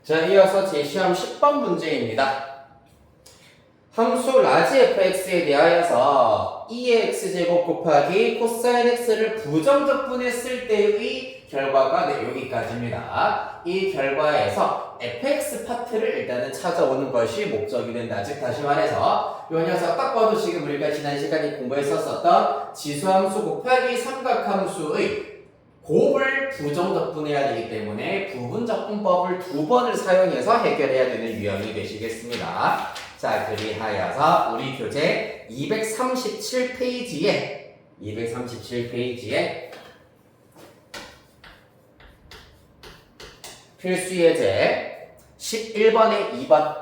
자, 이어서 제시험 10번 문제입니다. 함수 라지 fx에 대하여서 2의 x제곱 곱하기 코사인 x를 부정적분했을 때의 결과가 여기까지입니다. 이 결과에서 fx 파트를 일단은 찾아오는 것이 목적이 된다. 즉 다시 말해서 이 녀석 딱 봐도 지금 우리가 지난 시간에 공부했었던 지수함수 곱하기 삼각함수의 곱을 부정적분해야 되기 때문에 부분적분법을 2번을 사용해서 해결해야 되는 유형이 되시겠습니다. 자, 그리하여서 우리 교재 237페이지에 필수 예제 11번에 2번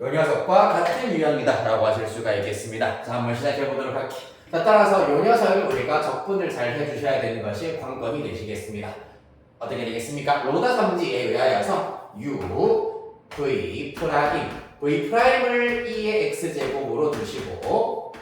이 녀석과 같은 유형이다 라고 하실 수가 있겠습니다. 자, 한번 시작해 보도록 할게요. 자, 따라서 이 녀석을 우리가 적분을 잘 해주셔야 되는 것이 관건이 되시겠습니다. 어떻게 되겠습니까? 로다 삼지에 의하여서 u, v 프라임을 2의 x제곱으로 두시고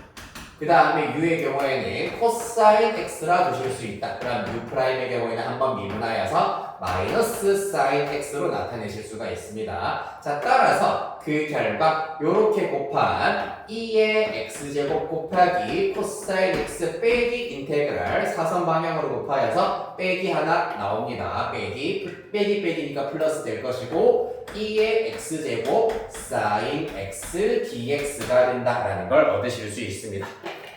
그 다음에 u의 경우에는 코사인 x라 두실 수 있다. 그럼 u 프라임의 경우에는 한번 미분하여서 마이너스 사인 x로 나타내실 수가 있습니다. 자, 따라서 그 결과 요렇게 곱한 2의 x제곱 곱하기 코사인 x 빼기 인테그랄 사선 방향으로 곱하여서 빼기 하나 나옵니다. 빼기니까 플러스 될 것이고 2의 x제곱 사인 x dx가 된다라는 걸 얻으실 수 있습니다.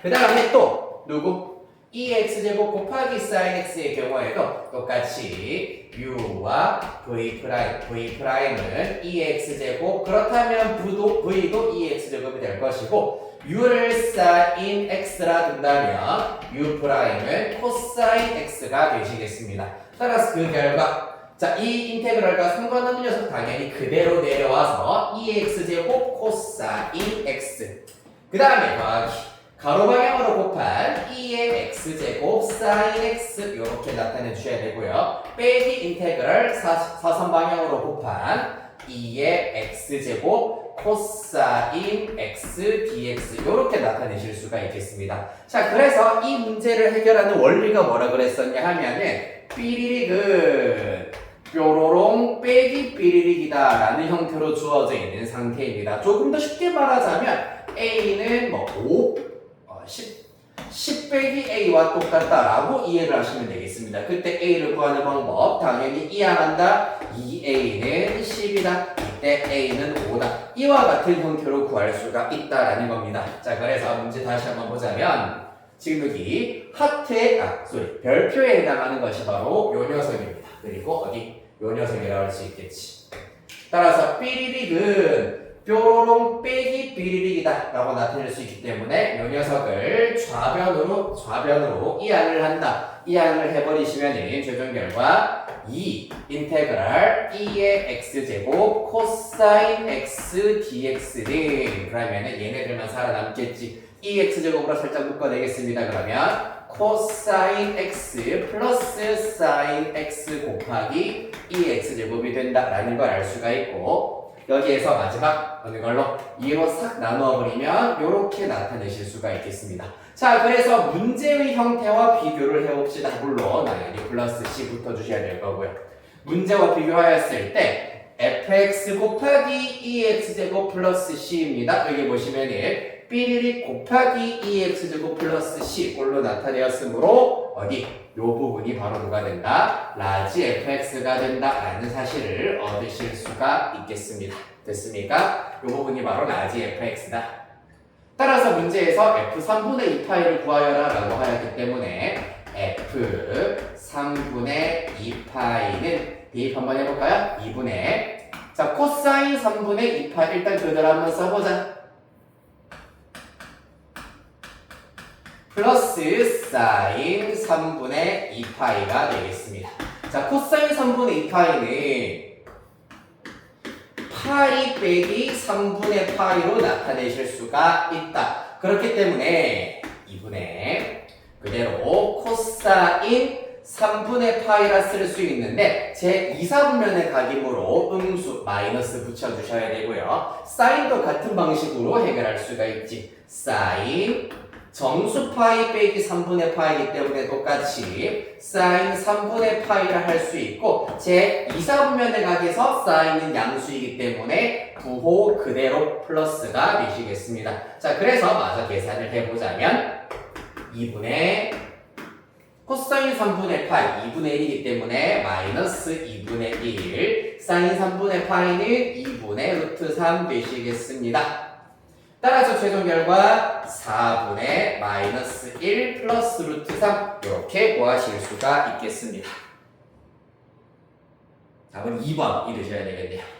그 다음에 또 누구? 2x제곱 곱하기 sin x의 경우에도 똑같이 u와 v'은 2x제곱 그렇다면 v도 2x제곱이 될 것이고 u를 sin x라 둔다면 u'은 cosine x가 되시겠습니다. 따라서 그 결과 자, 이 인테그랄과 상관없는 녀석 당연히 그대로 내려와서 2x제곱 cosine x 그 다음에 더하기 가로 방향으로 곱한 2의 x제곱 sin x 이렇게 나타내 주셔야 되고요. 빼기 인테그랄 사선 방향으로 곱한 2의 x제곱 cosine x dx 이렇게 나타내실 수가 있겠습니다. 자, 그래서 이 문제를 해결하는 원리가 뭐라 그랬었냐 하면은 삐리릭은 뾰로롱 빼기 삐리릭이다 라는 형태로 주어져 있는 상태입니다. 조금 더 쉽게 말하자면 A는 10 빼기 A와 똑같다라고 이해를 하시면 되겠습니다. 그때 A를 구하는 방법 당연히 이항한다. 2A는 10이다. 이때 A는 5다. 이와 같은 형태로 구할 수가 있다라는 겁니다. 자, 그래서 문제 다시 한번 보자면 지금 여기 별표에 해당하는 것이 바로 요 녀석입니다. 그리고 어디? 요 녀석이라고 할 수 있겠지. 따라서 삐리릭은 뾰로롱 빼기 삐리릭이다 라고 나타낼 수 있기 때문에 요 녀석을 좌변으로 이항을 한다. 이항을 해버리시면 최종 결과 2 인테그랄 2의 x제곱 코사인 x dx는 그러면 얘네들만 살아남겠지. 2x제곱으로 살짝 묶어내겠습니다. 그러면 코사인 x 플러스 사인 x 곱하기 2x제곱이 된다라는 걸 알 수가 있고 여기에서 마지막 어느 걸로 2로 싹 나누어버리면 이렇게 나타내실 수가 있겠습니다. 자, 그래서 문제의 형태와 비교를 해봅시다. 물론 당연히 플러스 c부터 주셔야 될 거고요. 문제와 비교하였을 때 fx 곱하기 2x제곱 플러스 c입니다. 여기 보시면은 삐리릭 곱하기 2x제곱 플러스 c 꼴로 나타내었으므로 어디? 요 부분이 바로 누가 된다? 라지 fx가 된다라는 사실을 얻으실 수가 있겠습니다. 됐습니까? 요 부분이 바로 라지 fx다. 따라서 문제에서 f3분의 2파이를 구하여라 라고 하였기 때문에 f3분의 2파이는 대입 한번 해볼까요? 2분의 자, 코사인 3분의 2파이 일단 그대로 한번 써보자. 플러스 사인 3분의 2파이가 되겠습니다. 자, 코사인 3분의 2파이는 파이 빼기 3분의 파이로 나타내실 수가 있다. 그렇기 때문에 2분의 그대로 코사인 3분의 파이라 쓸 수 있는데 제 2, 4분면의 각이므로 음수 마이너스 붙여주셔야 되고요. 사인도 같은 방식으로 해결할 수가 있지. 사인 정수 파이 빼기 3분의 파이이기 때문에 똑같이 사인 3분의 파이를 할 수 있고 제 2, 4분면의 각에서 사인은 양수이기 때문에 부호 그대로 플러스가 되시겠습니다. 자, 그래서 마저 계산을 해보자면 2분의 코사인 3분의 파이 2분의 1이기 때문에 마이너스 2분의 1 사인 3분의 파이는 2분의 루트 3 되시겠습니다. 따라서 최종 결과 4분의 마이너스 1 플러스 루트 3 이렇게 구하실 수가 있겠습니다. 답은 2번이 되셔야 되겠네요.